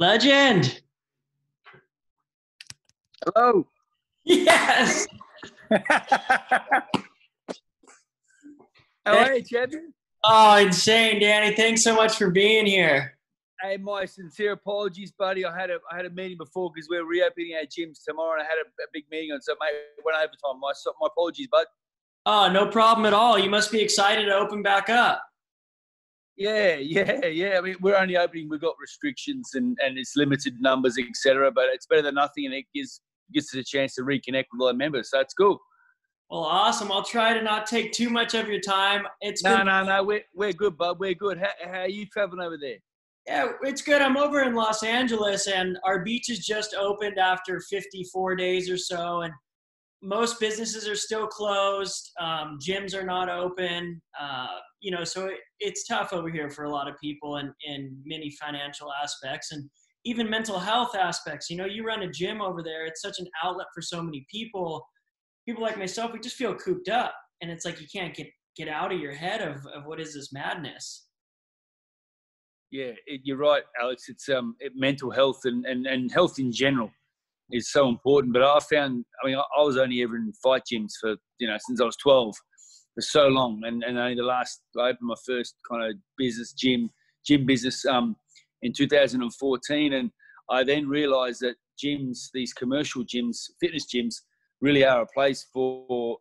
Legend. Hello. Yes. How are you, champion? Oh, insane, Danny. Thanks so much for being here. Hey, my sincere apologies, buddy. I had a meeting before because we're reopening our gyms tomorrow, and I had a big meeting on. So, mate, went overtime. My apologies, bud. Oh, no problem at all. You must be excited to open back up. Yeah. I mean, we're only opening. We've got restrictions and it's limited numbers, etc. But it's better than nothing, and it gives us a chance to reconnect with our members. So it's cool. Well, awesome. I'll try to not take too much of your time. No. We're good, bud. We're good. How are you traveling over there? Yeah, it's good. I'm over in Los Angeles, and our beaches just opened after 54 days or so, and most businesses are still closed. Gyms are not open. So it's tough over here for a lot of people in many financial aspects and even mental health aspects. You run a gym over there. It's such an outlet for so many people. People like myself, we just feel cooped up, and it's like you can't get out of your head of what is this madness. Yeah, you're right, Alex. It's mental health and health in general is so important. But I was only ever in fight gyms for, since I was 12 for so long. And only I opened my first kind of gym business in 2014. And I then realized that gyms, these commercial gyms, fitness gyms, really are a place for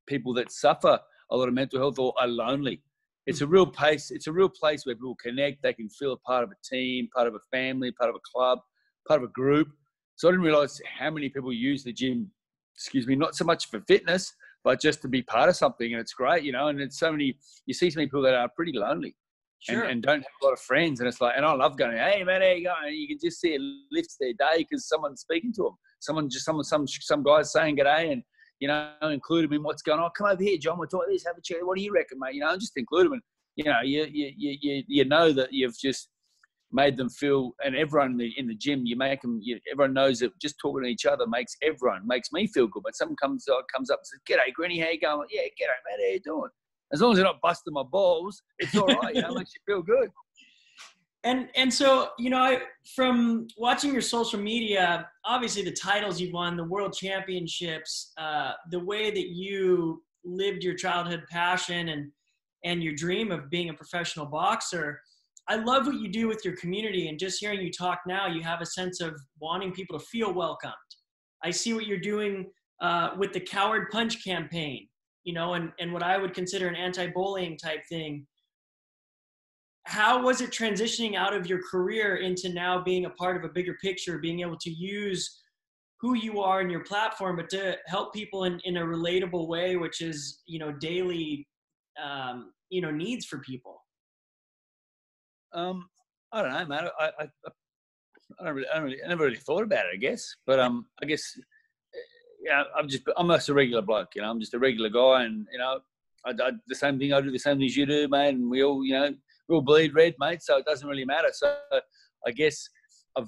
people that suffer a lot of mental health or are lonely. It's a real place. It's a real place where people connect. They can feel a part of a team, part of a family, part of a club, part of a group. So I didn't realize how many people use the gym, not so much for fitness, but just to be part of something. And it's great, and it's you see so many people that are pretty lonely. Sure. and don't have a lot of friends. And it's like, and I love going, hey, man, how you going? And you can just see it lifts their day because someone's speaking to them. Some guy's saying g'day and, include them in what's going on. Come over here, John, we'll talk this, have a chat. What do you reckon, mate? Just include them. And, you know that you've just made them feel, and everyone in the gym, everyone knows that just talking to each other makes me feel good. But someone comes up and says, g'day, Granny, how you going? Yeah, g'day, mate, how you doing? As long as they're not busting my balls, it's all right, it makes you feel good. And so, from watching your social media, obviously the titles you've won, the world championships, the way that you lived your childhood passion and your dream of being a professional boxer, I love what you do with your community. And just hearing you talk now, you have a sense of wanting people to feel welcomed. I see what you're doing with the Coward Punch campaign, and what I would consider an anti-bullying type thing. How was it transitioning out of your career into now being a part of a bigger picture, being able to use who you are and your platform, but to help people in a relatable way, which is, daily, needs for people? I don't know, man. I never really thought about it, I guess. But I guess, I'm just a regular bloke, I'm just a regular guy, and I do the same thing as you do, mate. And we all, we all bleed red, mate. So it doesn't really matter. So I guess I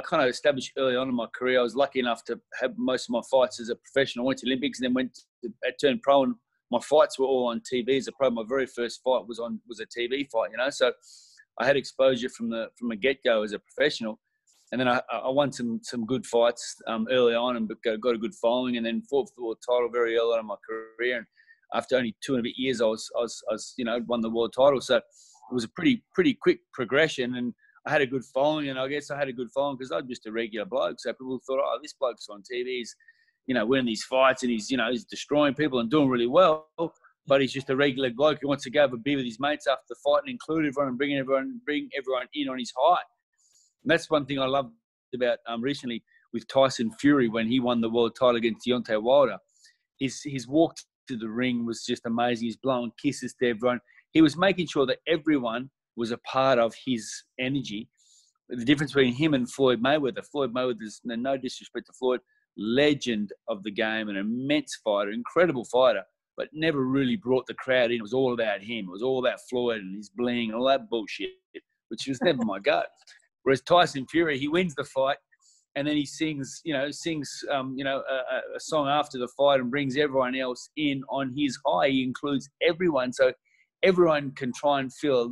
kind of established early on in my career. I was lucky enough to have most of my fights as a professional. I went to Olympics and then turned pro, and my fights were all on TV as a pro. My very first fight was a TV fight, So I had exposure from the get-go as a professional. And then I won some good fights early on and got a good following, and then fought for the world title very early on in my career. And after only 2.5 years, I was won the world title. So it was a pretty quick progression, and I had a good following. And I guess I had a good following because I'm just a regular bloke. So people thought, oh, this bloke's on TV, he's winning these fights, and he's destroying people and doing really well. But he's just a regular bloke who wants to go have a beer with his mates after the fight and include everyone and bring everyone in on his high. And that's one thing I loved about recently with Tyson Fury when he won the world title against Deontay Wilder. His walk to the ring was just amazing. He's blowing kisses to everyone. He was making sure that everyone was a part of his energy. The difference between him and Floyd Mayweather's, no disrespect to Floyd, legend of the game, an immense fighter, incredible fighter, but never really brought the crowd in. It was all about him. It was all about Floyd and his bling and all that bullshit, which was never my go. Whereas Tyson Fury, he wins the fight, and then he sings a song after the fight and brings everyone else in on his high. He includes everyone, so everyone can try and feel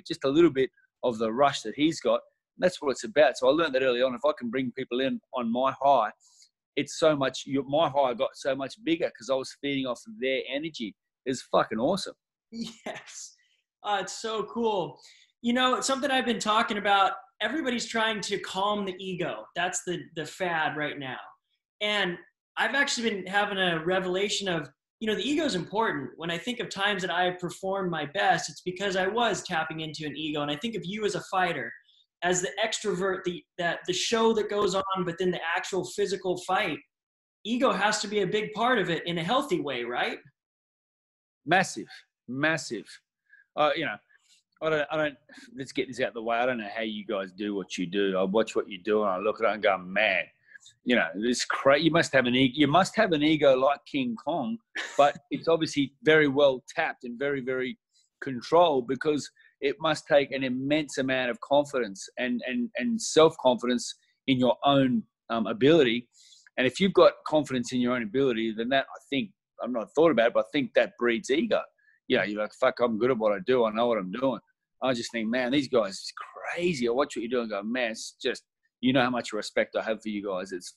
just a little bit of the rush that he's got. That's what it's about. So I learned that early on. If I can bring people in on my high, it's so much, my high got so much bigger because I was feeding off of their energy. It's fucking awesome. Yes. It's so cool. You know, it's something I've been talking about. Everybody's trying to calm the ego. That's the fad right now. And I've actually been having a revelation of, you know, the ego is important. When I think of times that I performed my best, it's because I was tapping into an ego. And I think of you as a fighter, as the extrovert, the show that goes on, but then the actual physical fight. Ego has to be a big part of it in a healthy way, right? Massive. You know, I don't, let's get this out of the way. I don't know how you guys do what you do. I watch what you do and I look at it and go, man, you know, it's crazy. You must have an ego like King Kong, but it's obviously very well tapped and very, very controlled, because it must take an immense amount of confidence and self-confidence in your own ability. And if you've got confidence in your own ability, then that, I think, I've not thought about it, but I think that breeds ego. You know, you're like, fuck, I'm good at what I do. I know what I'm doing. I just think, man, these guys is crazy. I watch what you do and go, man, it's just, you know how much respect I have for you guys. It's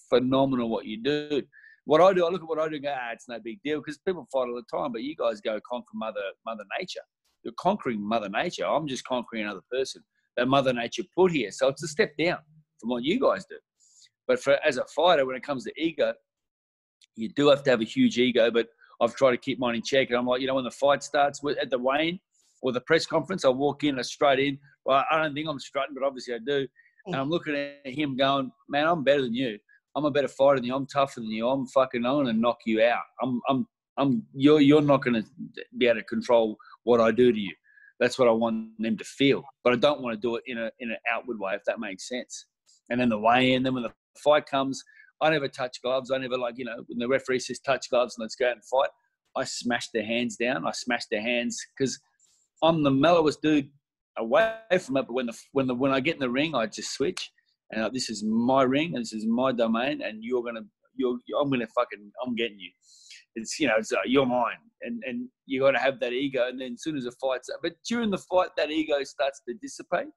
phenomenal what you do. What I do, I look at what I do and go, it's no big deal, because people fight all the time, but you guys go conquer Mother Nature. You're conquering Mother Nature. I'm just conquering another person that Mother Nature put here. So it's a step down from what you guys do. But as a fighter, when it comes to ego, you do have to have a huge ego, but I've tried to keep mine in check. And I'm like, you know, when the fight starts at the weigh-in or the press conference, I walk in, I straight in. Well, I don't think I'm strutting, but obviously I do. And I'm looking at him going, man, I'm better than you. I'm a better fighter than you. I'm tougher than you. I'm going to knock you out. You're not going to be able to control what I do to you. That's what I want them to feel. But I don't want to do it in an outward way, if that makes sense. And then the weigh-in, then when the fight comes, I never touch gloves. I never, like, you know, when the referee says touch gloves and let's go out and fight, I smash their hands down. I smash their hands because I'm the mellowest dude away from it. But when I get in the ring, I just switch. And this is my ring and this is my domain, and I'm getting you. It's, you know, it's you're mine, and you got to have that ego. And then as soon as the fight's, but during the fight, that ego starts to dissipate,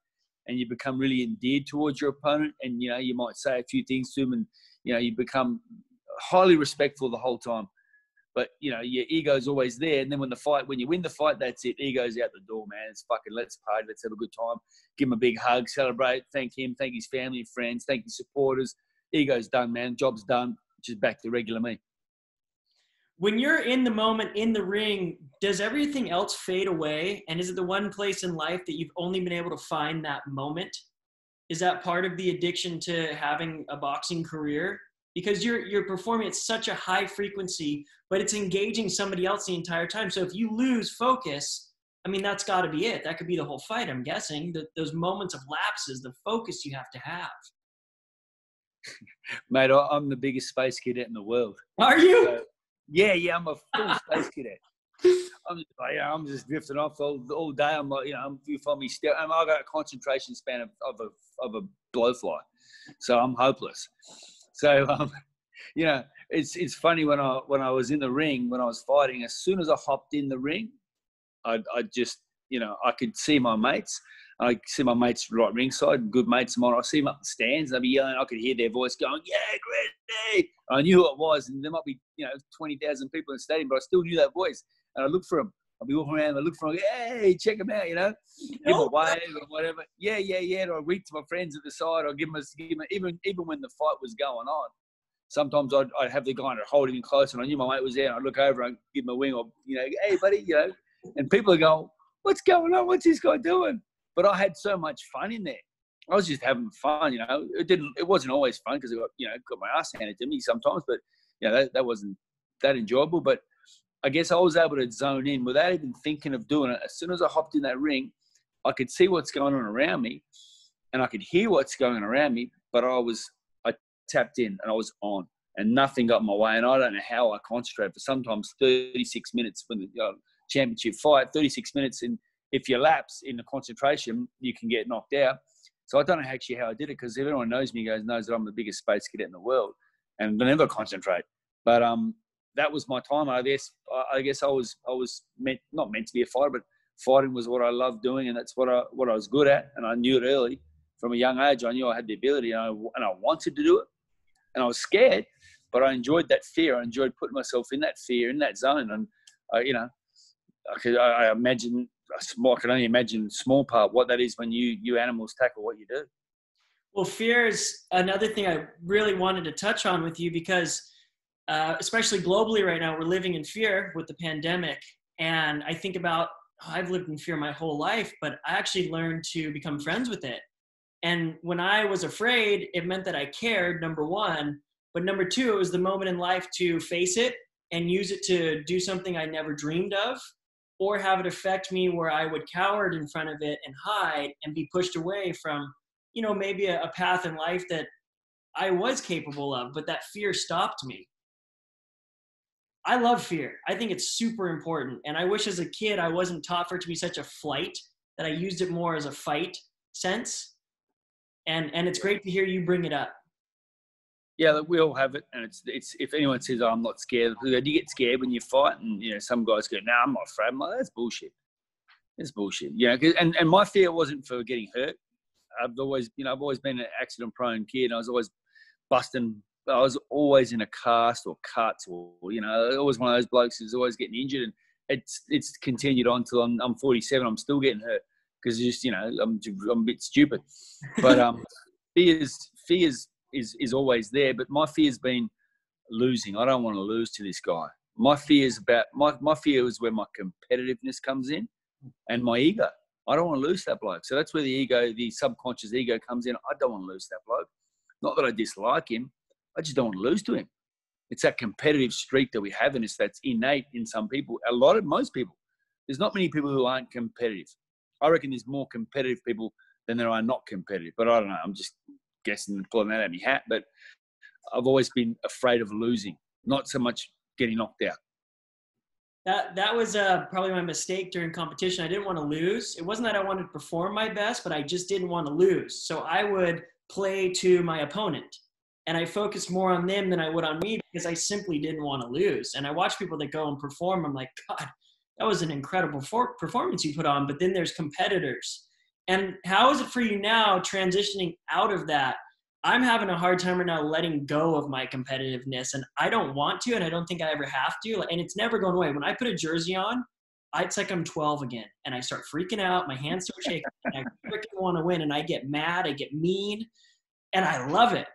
and you become really endeared towards your opponent. And you know, you might say a few things to him, and you know, you become highly respectful the whole time. But you know, your ego's always there. And then when you win the fight, that's it. Ego's out the door, man. It's fucking, let's party, let's have a good time, give him a big hug, celebrate, thank him, thank his family and friends, thank his supporters. Ego's done, man. Job's done. Just back to regular me. When you're in the moment, in the ring, does everything else fade away? And is it the one place in life that you've only been able to find that moment? Is that part of the addiction to having a boxing career? Because you're performing at such a high frequency, but it's engaging somebody else the entire time. So if you lose focus, I mean, that's got to be it. That could be the whole fight, I'm guessing. Those moments of lapses, the focus you have to have. Mate, I'm the biggest space cadet in the world. Are you? So, yeah, I'm a full space cadet. I'm just drifting off all day. I'm like, you know, you find me still. I've got a concentration span of a blowfly, so I'm hopeless. So, you know, it's funny when I was in the ring, when I was fighting. As soon as I hopped in the ring, I just, you know, I could see my mates. I see my mates right ringside, good mates of mine. I see them up the stands. They'd be yelling. I could hear their voice going, "Yeah, Gritty!" I knew who it was, and there might be, you know, 20,000 people in the stadium, but I still knew that voice. And I looked for them. I'd be walking around. I look for them. Hey, check them out. You know, give them a wave or whatever. Yeah. And I wink to my friends at the side. I'll give them even when the fight was going on. Sometimes I'd have the guy holding him close, and I knew my mate was there. And I'd look over and give him a wing, or, you know, hey buddy, you know. And people are going, "What's going on? What's this guy doing?" But I had so much fun in there. I was just having fun, you know. It wasn't always fun because I got my ass handed to me sometimes, but you know, that wasn't that enjoyable. But I guess I was able to zone in without even thinking of doing it. As soon as I hopped in that ring, I could see what's going on around me, and I could hear what's going on around me. But I tapped in and I was on, and nothing got in my way. And I don't know how I concentrated for sometimes 36 minutes when the championship fight, 36 minutes in. If you lapse in the concentration, you can get knocked out. So I don't know actually how I did it, because everyone knows me, knows that I'm the biggest space cadet in the world, and I never concentrate. But that was my time. I guess I was not meant to be a fighter, but fighting was what I loved doing, and that's what I was good at, and I knew it early. from a young age, I knew I had the ability, and I wanted to do it, and I was scared, but I enjoyed that fear. I enjoyed putting myself in that fear, in that zone, and I imagine. I can only imagine a small part what that is when you animals tackle what you do. Well, fear is another thing I really wanted to touch on with you because, especially globally right now, we're living in fear with the pandemic. And I think about, I've lived in fear my whole life, but I actually learned to become friends with it. And when I was afraid, it meant that I cared, number one. But number two, it was the moment in life to face it and use it to do something I never dreamed of, or have it affect me where I would cower in front of it and hide and be pushed away from, maybe a path in life that I was capable of, but that fear stopped me. I love fear. I think it's super important. And I wish as a kid, I wasn't taught for it to be such a flight, that I used it more as a fight sense. And it's great to hear you bring it up. Yeah, we all have it. And it's if anyone says, I'm not scared, do you get scared when you fight? And, some guys go, no, I'm not afraid. I'm like, that's bullshit. It's bullshit. And my fear wasn't for getting hurt. I've always been an accident-prone kid. I was always busting. I was always in a cast or cuts, or always one of those blokes who's always getting injured. And it's continued on till I'm 47. I'm still getting hurt because just I'm a bit stupid. But fear is always there. But my fear's been losing. I don't want to lose to this guy. My fear is about my fear is where my competitiveness comes in, and my ego. I don't want to lose that bloke. So that's where the subconscious ego comes in. I don't want to lose that bloke. Not that I dislike him. I just don't want to lose to him. It's that competitive streak that we have in us that's innate in some people. Most people. There's not many people who aren't competitive. I reckon there's more competitive people than there are not competitive. But I don't know. I'm just guessing and pulling that out of my hat. But I've always been afraid of losing, not so much getting knocked out. That was probably my mistake during competition. I didn't want to lose. It wasn't that I wanted to perform my best, but I just didn't want to lose. So I would play to my opponent, and I focused more on them than I would on me because I simply didn't want to lose. And I watch people that go and perform. I'm like, God, that was an incredible performance you put on. But then there's competitors. And how is it for you now transitioning out of that? I'm having a hard time right now letting go of my competitiveness, and I don't want to, and I don't think I ever have to, and it's never going away. When I put a jersey on, it's like I'm 12 again, and I start freaking out. My hands start shaking, and I freaking want to win, and I get mad, I get mean, and I love it.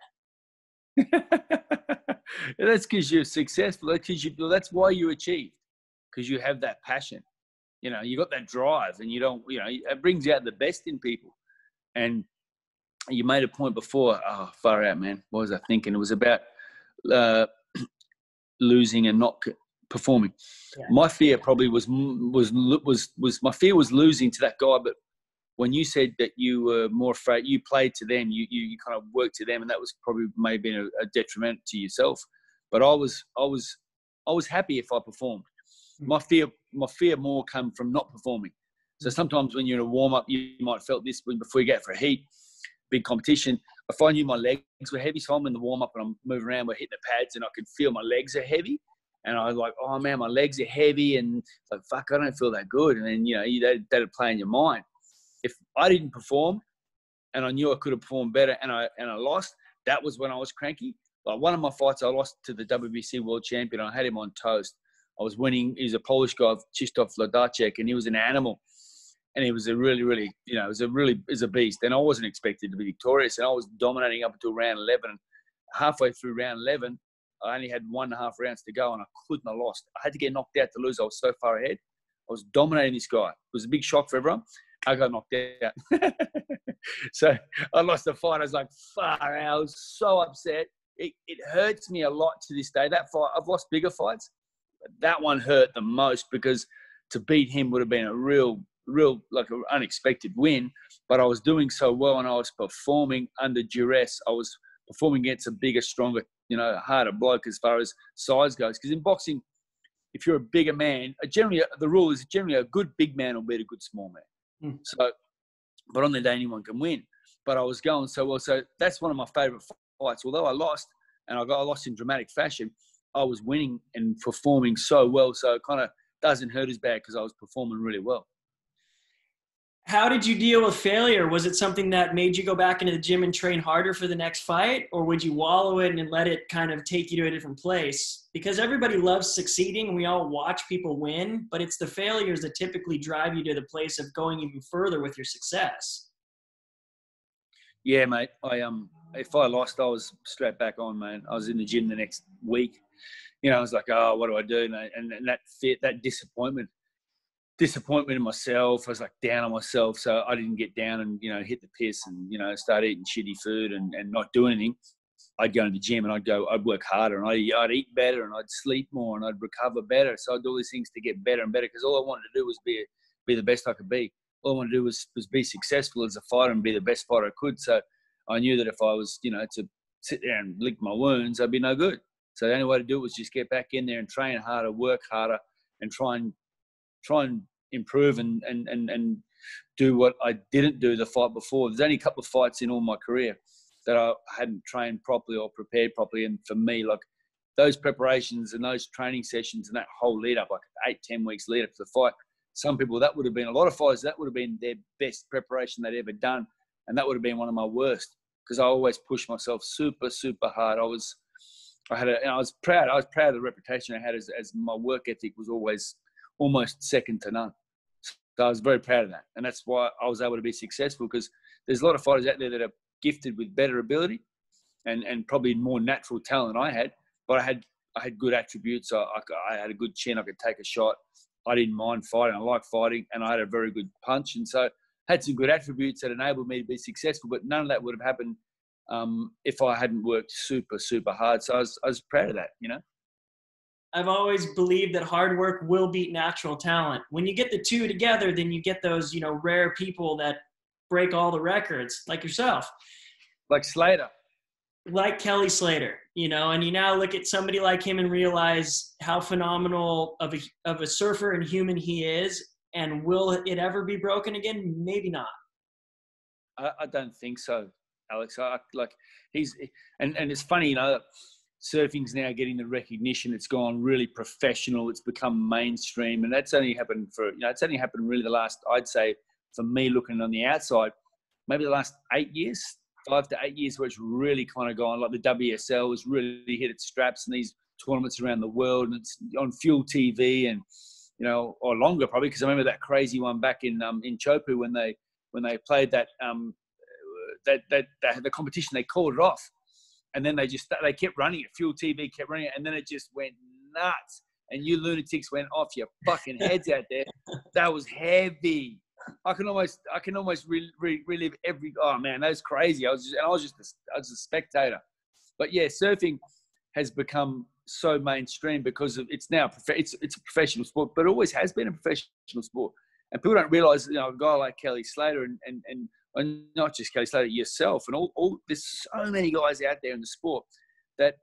That's because you're successful. That's why you achieved, because you have that passion. You got that drive, and it brings out the best in people. And you made a point before. Oh, far out, man. What was I thinking? It was about losing and not performing. Yeah. My fear probably was my fear was losing to that guy. But when you said that you were more afraid, you played to them. You kind of worked to them, and that was probably maybe a detriment to yourself. But I was happy if I performed. My fear more come from not performing. So sometimes when you're in a warm up, you might have felt this before you get for a heat. Big competition, if I knew my legs were heavy, so I'm in the warm-up and I'm moving around, we're hitting the pads and I could feel my legs are heavy, and I was like, oh man, my legs are heavy, and it's like, fuck, I don't feel that good. And then that'd play in your mind. If I didn't perform and I knew I could have performed better and I lost, that was when I was cranky. Like one of my fights, I lost to the WBC world champion. I had him on toast. I was winning. He's a Polish guy, Krzysztof Lodacek, and he was an animal. And he was a really, really, is a beast. And I wasn't expected to be victorious. And I was dominating up until round 11. And halfway through round 11, I only had 1.5 rounds to go, and I couldn't have lost. I had to get knocked out to lose. I was so far ahead. I was dominating this guy. It was a big shock for everyone. I got knocked out. So I lost the fight. I was like, far out. I was so upset. It hurts me a lot to this day. That fight, I've lost bigger fights. But that one hurt the most because to beat him would have been a real like an unexpected win, but I was doing so well and I was performing under duress. I was performing against a bigger, stronger, harder bloke as far as size goes. Because in boxing, if you're a bigger man, the rule is generally a good big man will beat a good small man. So, but on the day anyone can win. But I was going so well. So that's one of my favourite fights. Although I lost, and I lost in dramatic fashion, I was winning and performing so well. So it kind of doesn't hurt as bad because I was performing really well. How did you deal with failure? Was it something that made you go back into the gym and train harder for the next fight? Or would you wallow in and let it kind of take you to a different place? Because everybody loves succeeding and we all watch people win, but it's the failures that typically drive you to the place of going even further with your success. Yeah, mate. If I lost, I was straight back on, man. I was in the gym the next week. I was like, oh, what do I do? And that disappointment in myself. I was like down on myself, so I didn't get down and hit the piss and start eating shitty food and not do anything. I'd go to the gym and I'd work harder and I'd eat better and I'd sleep more and I'd recover better. So I'd do all these things to get better and better because all I wanted to do was be the best I could be. All I wanted to do was be successful as a fighter and be the best fighter I could. So I knew that if I was, to sit there and lick my wounds, I'd be no good. So the only way to do it was just get back in there and train harder, work harder, and try and improve and do what I didn't do the fight before. There's only a couple of fights in all my career that I hadn't trained properly or prepared properly. And for me, like those preparations and those training sessions and that whole lead up, like 8-10 weeks lead up to the fight, some people, that would have been, a lot of fighters, that would have been their best preparation they'd ever done. And that would have been one of my worst because I always pushed myself super, super hard. I was proud. I was proud of the reputation I had as my work ethic was always almost second to none. So I was very proud of that. And that's why I was able to be successful because there's a lot of fighters out there that are gifted with better ability and probably more natural talent than I had. But I had good attributes. I had a good chin. I could take a shot. I didn't mind fighting. I liked fighting. And I had a very good punch. And so I had some good attributes that enabled me to be successful. But none of that would have happened if I hadn't worked super, super hard. So I was proud of that, I've always believed that hard work will beat natural talent. When you get the two together, then you get those, rare people that break all the records, like yourself. Like Slater. Like Kelly Slater, and you now look at somebody like him and realize how phenomenal of a surfer and human he is. And will it ever be broken again? Maybe not. I don't think so, Alex. And it's funny, surfing's now getting the recognition. It's gone really professional. It's become mainstream. And that's only happened really the last, I'd say, for me looking on the outside, maybe the last 8 years, 5 to 8 years where it's really kind of gone, like the WSL has really hit its straps and these tournaments around the world and it's on Fuel TV and, or longer probably, because I remember that crazy one back in Chopu when they played that the competition, they called it off. And then they kept running it. Fuel TV kept running it. And then it just went nuts. And you lunatics went off your fucking heads out there. That was heavy. I can almost relive every, oh man, that was crazy. I was just a spectator. But yeah, surfing has become so mainstream because it's now, it's a professional sport, but it always has been a professional sport. And people don't realize, a guy like Kelly Slater and not just Kelly Slater, yourself, and all there's so many guys out there in the sport that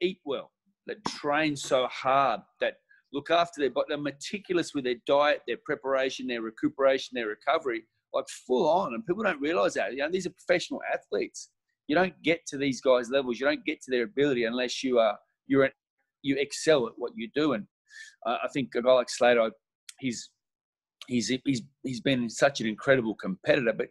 eat well, that train so hard, that look after their body, they're meticulous with their diet, their preparation, their recuperation, their recovery, like full on. And people don't realize that. These are professional athletes. You don't get to these guys' levels. You don't get to their ability unless you excel at what you do. And I think a guy like Slater, he's been such an incredible competitor, but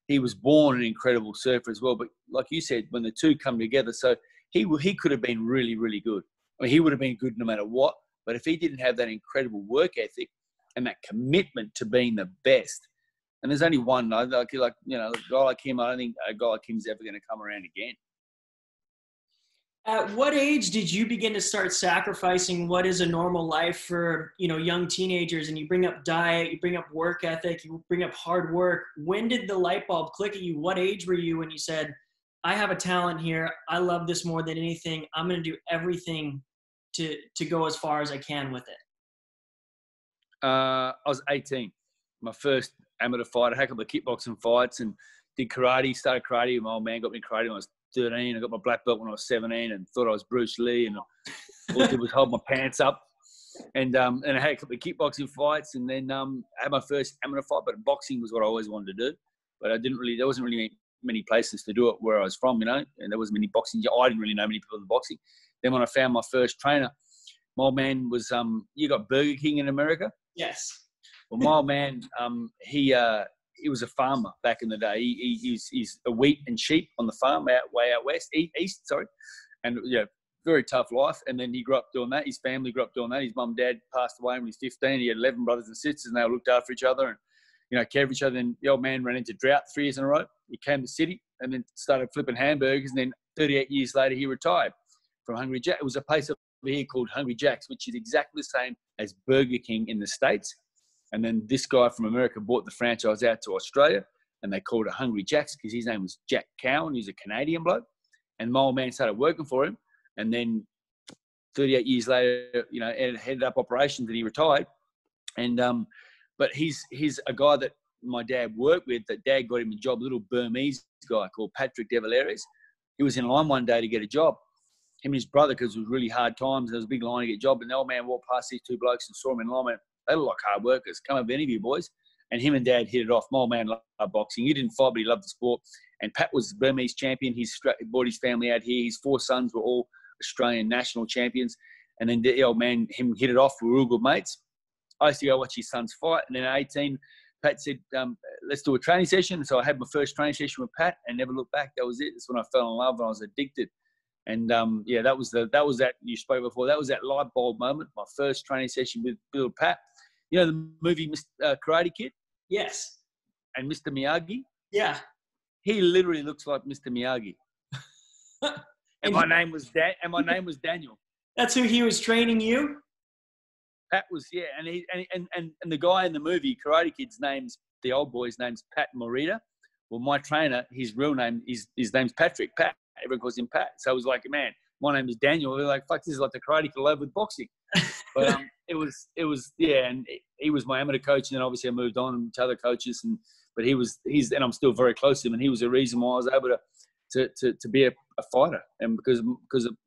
he was born an incredible surfer as well. But like you said, when the two come together, so he could have been really, really good. I mean, he would have been good no matter what. But if he didn't have that incredible work ethic and that commitment to being the best, and there's only one, a guy like him, I don't think a guy like him's ever going to come around again. At what age did you begin to start sacrificing what is a normal life for, young teenagers? And you bring up diet, you bring up work ethic, you bring up hard work. When did the light bulb click at you? What age were you when you said, I have a talent here. I love this more than anything. I'm going to do everything to go as far as I can with it? I was 18. My first amateur fight. I had a couple of kickboxing fights and did karate. Started karate. My old man got me karate when I was 13. I got my black belt when I was 17 and thought I was Bruce Lee. And all I did was hold my pants up. And I had a couple of kickboxing fights and then I had my first amateur fight. But boxing was what I always wanted to do. But there wasn't really many places to do it where I was from, and there wasn't many boxing. I didn't really know many people in boxing. Then when I found my first trainer, my old man was, you got Burger King in America? Yes. Well, my old man, he was a farmer back in the day. He's a wheat and sheep on the farm way out west, east, sorry. And, very tough life. And then he grew up doing that. His family grew up doing that. His mum and dad passed away when he was 15. He had 11 brothers and sisters, and they all looked after each other and, cared for each other. And the old man ran into drought 3 years in a row. He came to the city and then started flipping hamburgers. And then 38 years later, he retired from Hungry Jack. It was a place over here called Hungry Jack's, which is exactly the same as Burger King in the States. And then this guy from America bought the franchise out to Australia, and they called it Hungry Jack's because his name was Jack Cowan. He's a Canadian bloke. And my old man started working for him. And then 38 years later, headed up operations and he retired. And but he's a guy that my dad worked with, that dad got him a job, a little Burmese guy called Patrick De Valerius. He was in line one day to get a job. Him and his brother, because it was really hard times, there was a big line to get a job. And the old man walked past these 2 blokes and saw him in line and went, they look like hard workers. Come over, any of you boys. And him and dad hit it off. My old man loved boxing. He didn't fight, but he loved the sport. And Pat was the Burmese champion. He brought his family out here. His 4 sons were all Australian national champions. And then the old man, him hit it off. We were all good mates. I used to go watch his sons fight. And then at 18, Pat said, let's do a training session. So I had my first training session with Pat and never looked back. That was it. That's when I fell in love and I was addicted. And that was that you spoke before. That was that light bulb moment. My first training session with Bill Pat. You know the movie Karate Kid? Yes. And Mr. Miyagi? Yeah. He literally looks like Mr. Miyagi. And my name was Daniel. That's who he was training you? Pat was, yeah, and the guy in the movie Karate Kid's the old boy's name's Pat Morita. Well, my trainer, his real name his name's Patrick. Pat. Everyone calls him Pat. So I was like, man, my name is Daniel. They're like, fuck, this is like the Karate Kid live with boxing. But it was yeah, and he was my amateur coach, and then obviously I moved on to other coaches, but and I'm still very close to him, and he was the reason why I was able to be a fighter, and because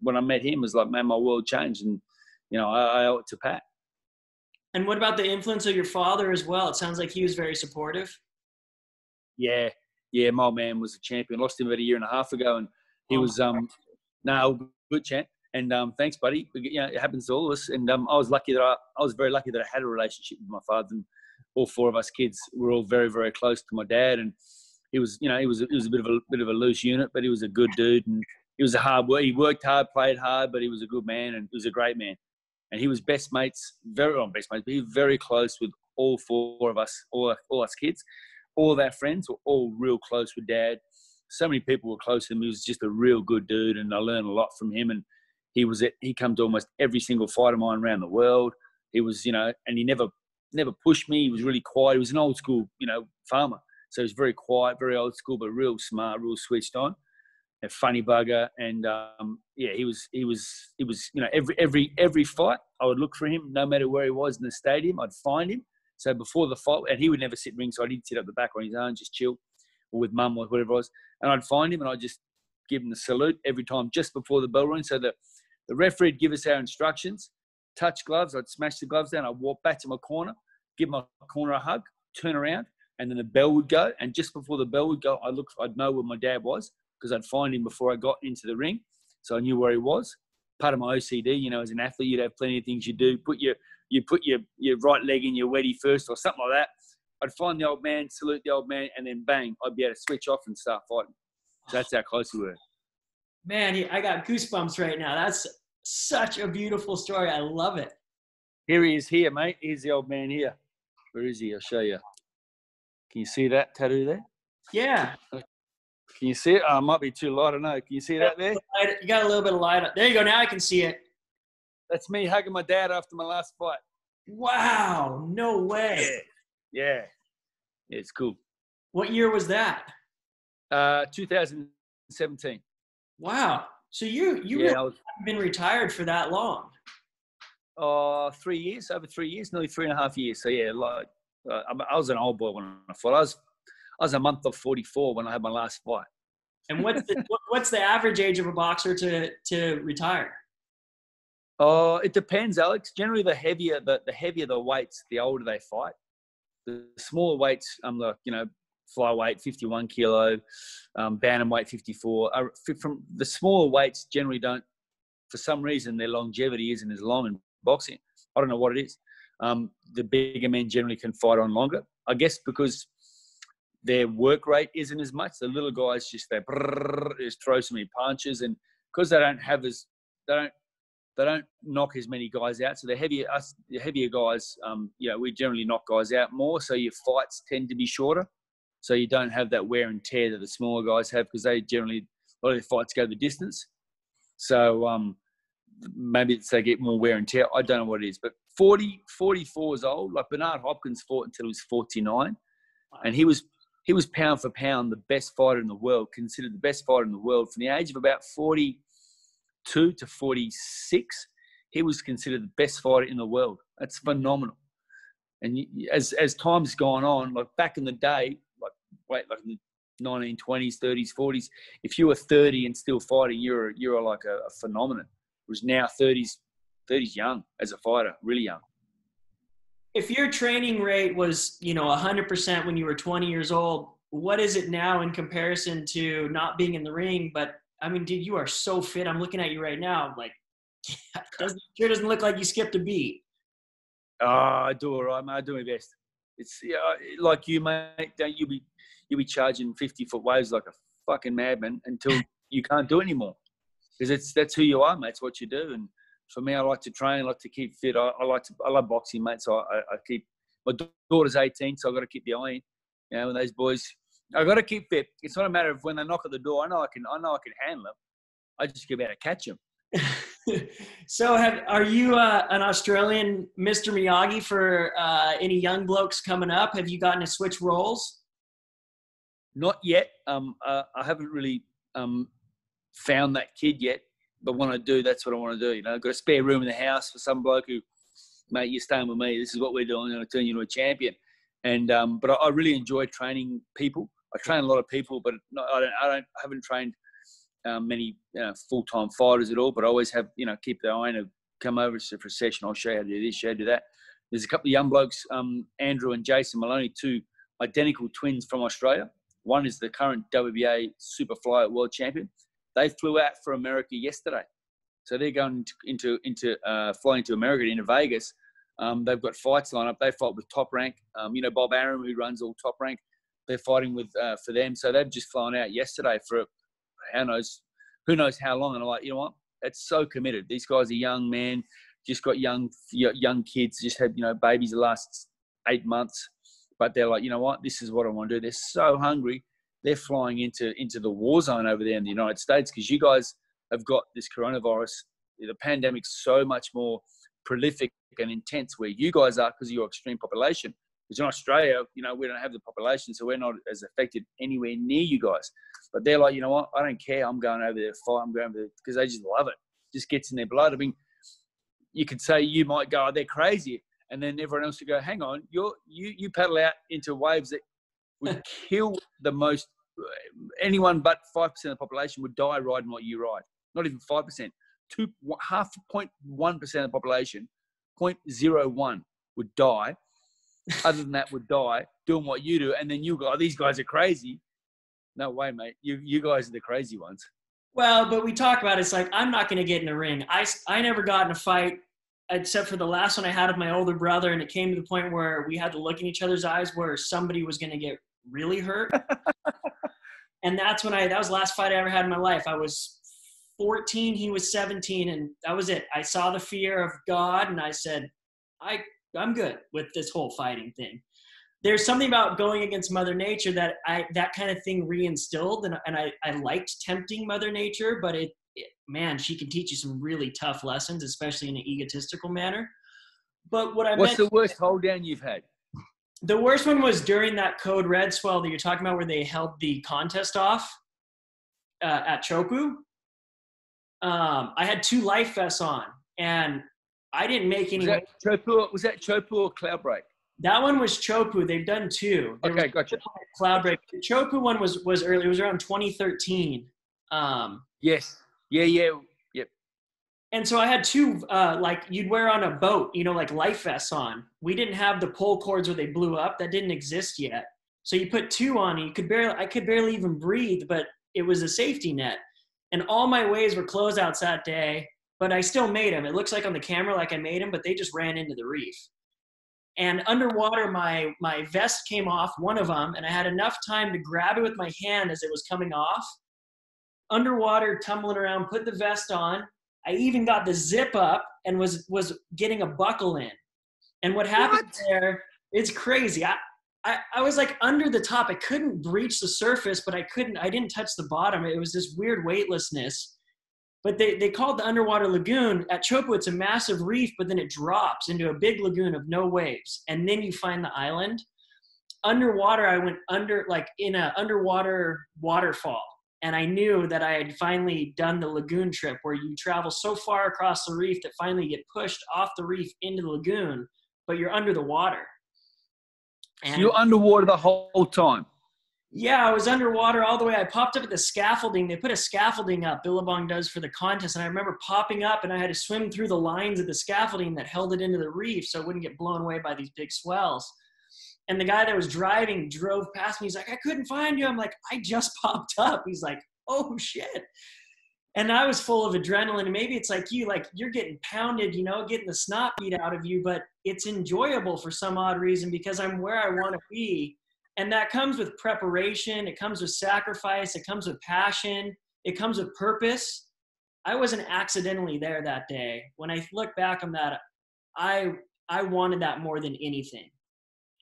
when I met him, it was like, man, my world changed, and I owe it to Pat. And what about the influence of your father as well? It sounds like he was very supportive. Yeah, my old man was a champion. Lost him about 1.5 years ago, and he was good champ. And thanks, buddy. It happens to all of us. And I was very lucky that I had a relationship with my father. And all 4 of us kids were all very, very close to my dad. And he was a bit of a loose unit, but he was a good dude. And he was a hard worker. He worked hard, played hard, but he was a good man, and he was a great man. And he was best mates, but he was very close with all 4 of us, all us kids. All of our friends were all real close with Dad. So many people were close to him. He was just a real good dude, and I learned a lot from him. And he come to almost every single fight of mine around the world. He was, and he never pushed me. He was really quiet. He was an old school, farmer. So he was very quiet, very old school, but real smart, real switched on. A funny bugger. And he was, every fight I would look for him, no matter where he was in the stadium, I'd find him. So before the fight, and he would never sit ringside. He'd sit up the back on his own, just chill, or with mum or whatever it was. And I'd find him and I'd just give him the salute every time just before the bell rang. So the referee would give us our instructions, touch gloves. I'd smash the gloves down. I'd walk back to my corner, give my corner a hug, turn around, and then the bell would go. And just before the bell would go, I'd know where my dad was because I'd find him before I got into the ring. So I knew where he was. Part of my OCD, as an athlete, you'd have plenty of things you do. You put your right leg in your weddy first or something like that. I'd find the old man, salute the old man, and then bang, I'd be able to switch off and start fighting. So that's how close we were. Man, I got goosebumps right now. That's such a beautiful story. I love it. Here he is here, mate. Here's the old man here. Where is he? I'll show you. Can you see that tattoo there? Yeah. Can you see it? Oh, it might be too light. I don't know. Can you see that there? You got a little bit of light up. There you go. Now I can see it. That's me hugging my dad after my last fight. Wow. No way. Yeah. It's cool. What year was that? 2017. Wow. So you really haven't been retired for that long. 3 years, over 3 years, nearly 3.5 years. So yeah, I was an old boy when I fought. I was a month of 44 when I had my last fight. And what's the average age of a boxer to retire? It depends, Alex. Generally, the heavier the weights, the older they fight. The smaller weights, flyweight 51 kilo, bantamweight 54. From the smaller weights, generally don't. For some reason, their longevity isn't as long in boxing. I don't know what it is. The bigger men generally can fight on longer, I guess, because their work rate isn't as much. The little guys just just throw so many punches, and because they don't knock as many guys out. So the heavier guys, we generally knock guys out more. So your fights tend to be shorter. So you don't have that wear and tear that the smaller guys have, because they generally, a lot of their fights go the distance. So maybe it's they get more wear and tear. I don't know what it is. But 44 years old, like Bernard Hopkins fought until he was 49. And he was pound for pound the best fighter in the world, considered the best fighter in the world. From the age of about 42 to 46, he was considered the best fighter in the world. That's phenomenal. And as time's gone on, like back in the day, like in the 1920s, 30s, 40s, if you were 30 and still fighting, you're like a phenomenon. Whereas now 30's young as a fighter, really young. If your training rate was, 100% when you were 20 years old, what is it now in comparison to not being in the ring? But I mean, dude, you are so fit. I'm looking at you right now. Like, sure doesn't look like you skipped a beat. Oh, I do all right, mate. I do my best. It's like you, mate. Don't you be charging 50-foot waves like a fucking madman until you can't do it anymore. Because that's who you are, mate. It's what you do. And for me, I like to train. I like to keep fit. I love boxing, mate. So I keep. My daughter's 18, so I've got to keep the eye in. And those boys, I've got to keep fit. It's not a matter of when they knock at the door. I know I can handle them. I just get out to catch them. So are you an Australian Mr. Miyagi for any young blokes coming up? Have you gotten to switch roles? Not yet. I haven't really found that kid yet. But when I do, that's what I want to do. I've got a spare room in the house for some bloke who, mate, you're staying with me. This is what we're doing. I'm going to turn you into a champion. And but I really enjoy training people. I train a lot of people, but I haven't trained many full-time fighters at all. But I always have, keep the eye on, come over for a session. I'll show you how to do this, show you how to do that. There's a couple of young blokes, Andrew and Jason Maloney, two identical twins from Australia. One is the current WBA super flyweight world champion. They flew out for America yesterday. So they're going flying to America, into Vegas. They've got fights lined up. They fight with Top Rank. Bob Arum, who runs all Top Rank, they're fighting with for them. So they've just flown out yesterday for who knows how long. And I'm like, you know what? That's so committed. These guys are young men, just got young kids, just had babies the last 8 months. But they're like, you know what? This is what I want to do. They're so hungry. They're flying into the war zone over there in the United States, because you guys have got this coronavirus. The pandemic's so much more prolific and intense where you guys are because of your extreme population. Because in Australia, we don't have the population, so we're not as affected anywhere near you guys. But they're like, you know what? I don't care. I'm going over there to fight. I'm going over there because they just love it. It just gets in their blood. I mean, you could say you might go, oh, they're crazy. And then everyone else would go, hang on, you paddle out into waves that would kill the most. Anyone but 5% of the population would die riding what you ride. Not even 5%. 0.1% of the population, 0.01 would die. Other than that, would die doing what you do. And then you go, oh, these guys are crazy. No way, mate. You guys are the crazy ones. Well, but we talk about it, it's like, I'm not going to get in a ring. I never got in a fight except for the last one I had with my older brother, and it came to the point where we had to look in each other's eyes where somebody was going to get really hurt. And that was the last fight I ever had in my life. I was 14, he was 17, and that was it. I saw the fear of God, and I said, I'm good with this whole fighting thing. There's something about going against Mother Nature that kind of thing reinstilled, and I liked tempting Mother Nature, but man, she can teach you some really tough lessons, especially in an egotistical manner. But what's the worst hold down you've had? The worst one was during that Code Red swell that you're talking about, where they held the contest off at Chopu. I had 2 life vests on, and I didn't make any. Was that Chopu or Cloudbreak? That one was Chopu. They've done 2. Okay, gotcha. Cloudbreak. The Chopu one was early. It was around 2013. Yes. Yeah. Yep. And so I had 2, like you'd wear on a boat, like life vests on. We didn't have the pull cords where they blew up. That didn't exist yet. So you put 2 on, and I could barely even breathe, but it was a safety net. And all my ways were closeouts that day, but I still made them. It looks like on the camera like I made them, but they just ran into the reef. And underwater, my vest came off, one of them, and I had enough time to grab it with my hand as it was coming off. Underwater, tumbling around, put the vest on. I even got the zip up and was getting a buckle in. And what happened there, it's crazy. I was like under the top. I couldn't breach the surface, but I didn't touch the bottom. It was this weird weightlessness. But they call it the underwater lagoon. At Chopo, it's a massive reef, but then it drops into a big lagoon of no waves. And then you find the island. Underwater, I went in an underwater waterfall. And I knew that I had finally done the lagoon trip where you travel so far across the reef that finally you get pushed off the reef into the lagoon, but you're under the water. And so you're underwater the whole time? Yeah, I was underwater all the way. I popped up at the scaffolding. They put a scaffolding up, Billabong does, for the contest. And I remember popping up and I had to swim through the lines of the scaffolding that held it into the reef so it wouldn't get blown away by these big swells. And the guy that was driving drove past me. He's like, I couldn't find you. I'm like, I just popped up. He's like, oh shit. And I was full of adrenaline. And maybe it's like you're getting pounded, getting the snot beat out of you, but it's enjoyable for some odd reason because I'm where I want to be. And that comes with preparation. It comes with sacrifice. It comes with passion. It comes with purpose. I wasn't accidentally there that day. When I look back on that, I wanted that more than anything.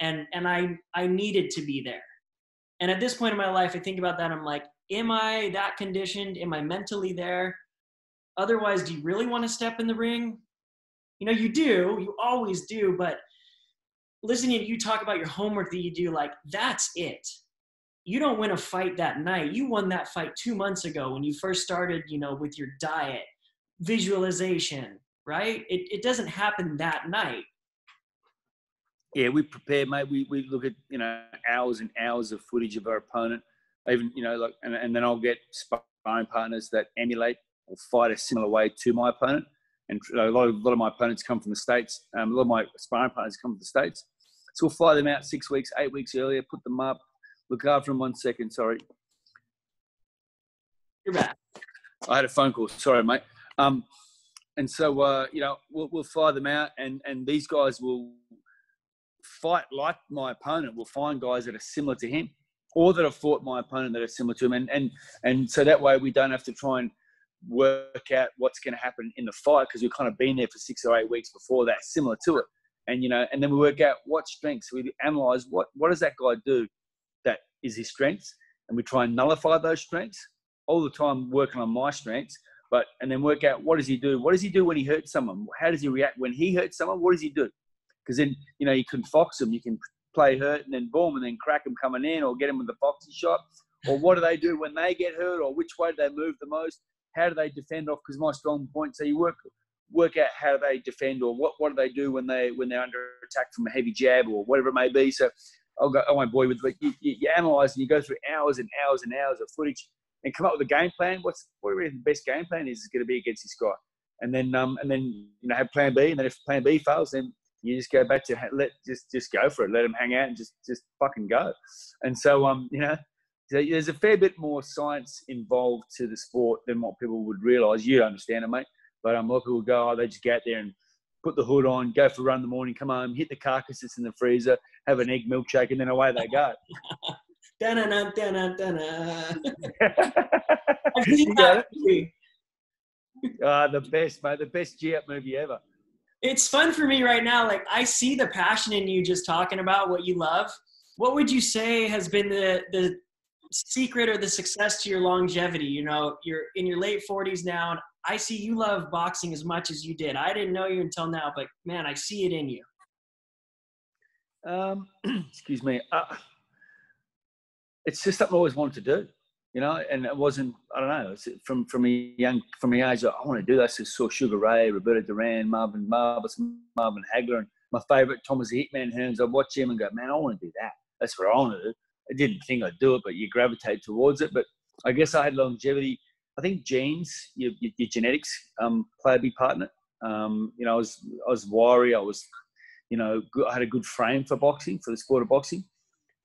And I needed to be there. And at this point in my life, I think about that. I'm like, am I that conditioned? Am I mentally there? Otherwise, do you really want to step in the ring? You do, you always do. But listening to you talk about your homework that you do, like, that's it. You don't win a fight that night. You won that fight 2 months ago when you first started, with your diet, visualization, right? It doesn't happen that night. Yeah, we prepare, mate. We look at, hours and hours of footage of our opponent. Even, and then I'll get sparring partners that emulate or fight a similar way to my opponent. And a lot of my opponents come from the States. A lot of my sparring partners come from the States. So we'll fly them out 6 weeks, 8 weeks earlier, put them up, look after them 1 second. Sorry. You're back. I had a phone call. Sorry, mate. And so, we'll fly them out and these guys will fight like my opponent. We'll find guys that are similar to him or that have fought my opponent that are similar to him. And so that way we don't have to try and work out what's going to happen in the fight because we've kind of been there for 6 or 8 weeks before that, similar to it. And, and then we work out what strengths. We analyze what does that guy do that is his strengths, and we try and nullify those strengths all the time, working on my strengths, and then work out what does he do? What does he do when he hurts someone? How does he react when he hurts someone? What does he do? Because then, you can fox them. You can play hurt and then boom, and then crack them coming in or get them with the foxy shot. Or what do they do when they get hurt, or which way do they move the most? How do they defend off? Because my strong point, so you work out how they defend, or what do they do when they're under attack from a heavy jab or whatever it may be. So I won't bore you with it, but you analyse and you go through hours and hours and hours of footage and come up with a game plan. What do you reckon the best game plan is going to be against this guy? And then have plan B, and then if plan B fails, then you just go back to just go for it. Let them hang out and just fucking go. And so there's a fair bit more science involved to the sport than what people would realise. You understand it, mate. But a lot of people go, they just go out there and put the hood on, go for a run in the morning, come home, hit the carcass that's in the freezer, have an egg milkshake, and then away they go. Da-na-na, da-na-na. I've seen that movie. The best, mate. The best G-Up movie ever. It's fun for me right now. Like, I see the passion in you just talking about what you love. What would you say has been the secret or the success to your longevity? You're in your late 40s now, and I see you love boxing as much as you did. I didn't know you until now, but man, I see it in you. Excuse me. It's just something I always wanted to do, and it wasn't, I don't know, it's from a age, I want to do this. I saw Sugar Ray, Roberto Duran, Marvin Hagler, and my favourite, Thomas the Hitman Hearns. I'd watch him and go, man, I want to do that. That's what I want to do. I didn't think I'd do it, but you gravitate towards it. But I guess I had longevity. I think genes, your genetics play a big part in it. I was wiry. I was, I had a good frame for boxing, for the sport of boxing,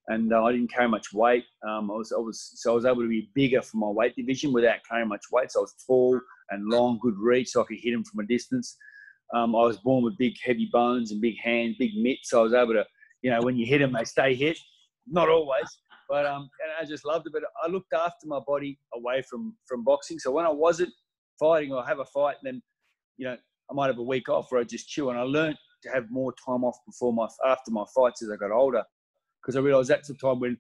and I didn't carry much weight. I was able to be bigger for my weight division without carrying much weight. So I was tall and long, good reach, so I could hit him from a distance. I was born with big, heavy bones and big hands, big mitts. So I was able to, when you hit them, they stay hit. Not always, but and I just loved it. But I looked after my body away from boxing. So when I wasn't fighting or have a fight, then, I might have a week off where I just chill. And I learned to have more time off after my fights as I got older, because I realised that's the time when,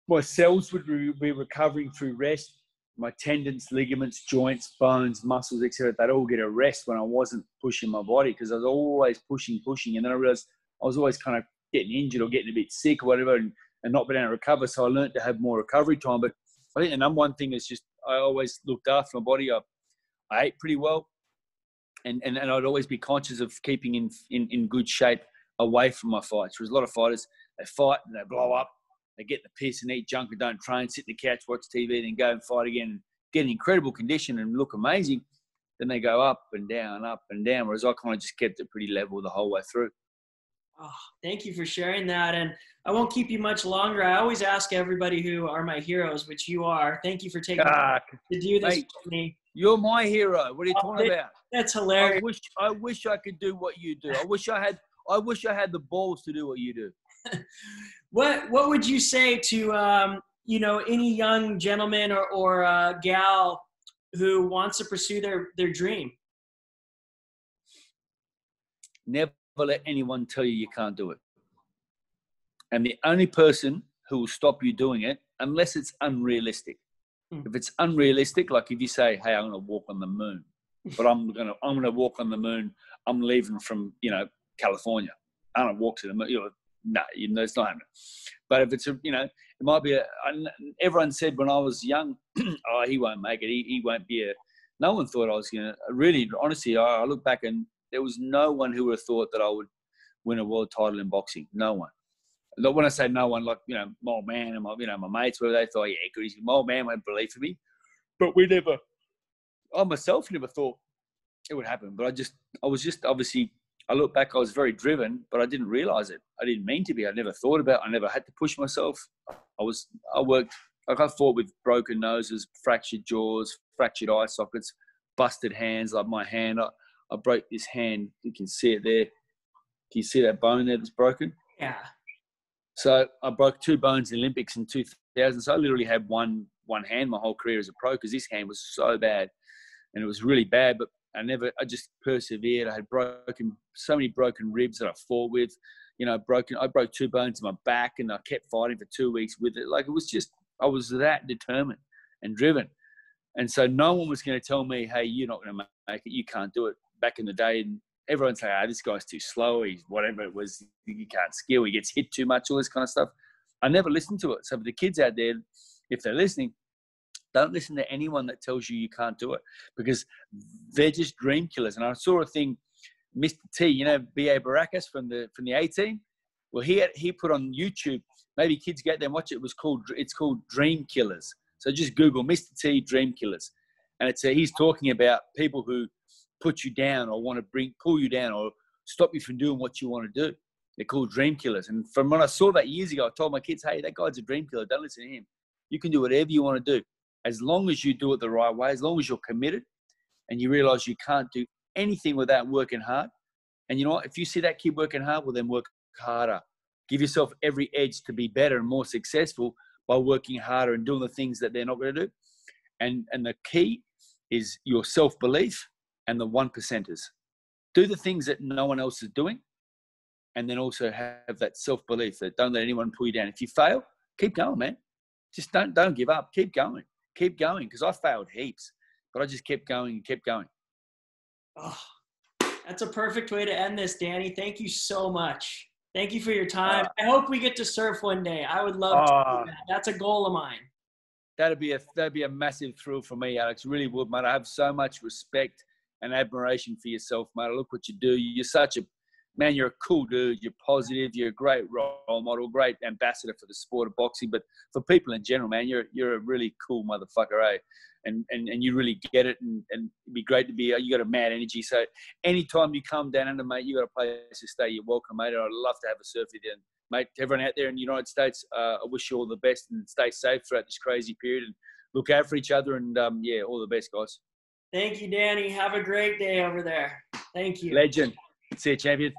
my cells would be recovering through rest. My tendons, ligaments, joints, bones, muscles, etc. They'd all get a rest when I wasn't pushing my body, because I was always pushing. And then I realised I was always kind of getting injured or getting a bit sick or whatever, and not being able to recover. So I learned to have more recovery time. But I think the number one thing is just I always looked after my body. I ate pretty well, and I'd always be conscious of keeping in good shape away from my fights. There's a lot of fighters, they fight and they blow up. They get the piss and eat junk and don't train, sit in the couch, watch TV, then go and fight again, get in incredible condition and look amazing. Then they go up and down, whereas I kind of just kept it pretty level the whole way through. Oh, thank you for sharing that. And I won't keep you much longer. I always ask everybody who are my heroes, which you are. Thank you for taking time to do this with me. You're my hero. What are you talking about? That's hilarious. I wish I could do what you do. I wish I had the balls to do what you do. What would you say to any young gentleman or gal who wants to pursue their dream? Never let anyone tell you can't do it. And the only person who will stop you doing it, unless it's unrealistic. If it's unrealistic, like if you say, "Hey, I'm going to walk on the moon," but I'm going to walk on the moon. I'm leaving from California. I don't walk to the moon. No, it's not happening. But if it's it might be everyone said when I was young, "Oh, he won't make it. He won't be a." No one thought I was going to. Really, honestly, I look back and there was no one who would have thought that I would win a world title in boxing. No one. When I say no one, like my old man and my mates, where they thought, "Yeah, good." My old man won't believe in me, but I myself never thought it would happen. But I was just obviously. I look back, I was very driven, but I didn't realize it. I didn't mean to be. I never thought about it. I never had to push myself. I fought with broken noses, fractured jaws, fractured eye sockets, busted hands. Like my hand, I broke this hand. You can see it there. Can you see that bone there that's broken? Yeah. So I broke 2 bones in the Olympics in 2000. So I literally had one hand my whole career as a pro, because this hand was so bad, and it was really bad. But I just persevered. I had so many broken ribs that I fought with, I broke 2 bones in my back, and I kept fighting for 2 weeks with it. Like, it was just, I was that determined and driven. And so no one was going to tell me, "Hey, you're not going to make it. You can't do it." Back in the day, and everyone say, "Oh, this guy's too slow. He's whatever it was. He can't skill. He gets hit too much," all this kind of stuff. I never listened to it. So for the kids out there, if they're listening, don't listen to anyone that tells you can't do it, because they're just dream killers. And I saw a thing, Mr. T, B.A. Baracus from the A-Team. Well, he put on YouTube, maybe kids get there and watch it. It's called Dream Killers. So just Google Mr. T Dream Killers, and he's talking about people who put you down or want to pull you down or stop you from doing what you want to do. They're called Dream Killers. And from when I saw that years ago, I told my kids, "Hey, that guy's a dream killer. Don't listen to him. You can do whatever you want to do, as long as you do it the right way, as long as you're committed and you realize you can't do anything without working hard." And you know what? If you see that kid working hard, well, then work harder. Give yourself every edge to be better and more successful by working harder and doing the things that they're not going to do. And the key is your self-belief and the 1%ers. Do the things that no one else is doing, and then also have that self-belief that don't let anyone pull you down. If you fail, keep going, man. Just don't give up. Keep going, because I failed heaps, but I just kept going and kept going. Oh, that's a perfect way to end this, Danny. Thank you so much. Thank you for your time. I hope we get to surf one day. I would love to do that. That's a goal of mine. That'd be a massive thrill for me, Alex. Really would, mate. I have so much respect and admiration for yourself, mate. Look what you do. You're such a man. You're a cool dude. You're positive. You're a great role model, great ambassador for the sport of boxing, but for people in general, man, you're a really cool motherfucker, eh? And you really get it, and it'd be great to be. You got a mad energy. So anytime you come down under, mate, you got a place to stay. You're welcome, mate. I'd love to have a surf with you. And mate, everyone out there in the United States, I wish you all the best and stay safe throughout this crazy period, and look out for each other. And all the best, guys. Thank you, Danny. Have a great day over there. Thank you. Legend. See you, champion.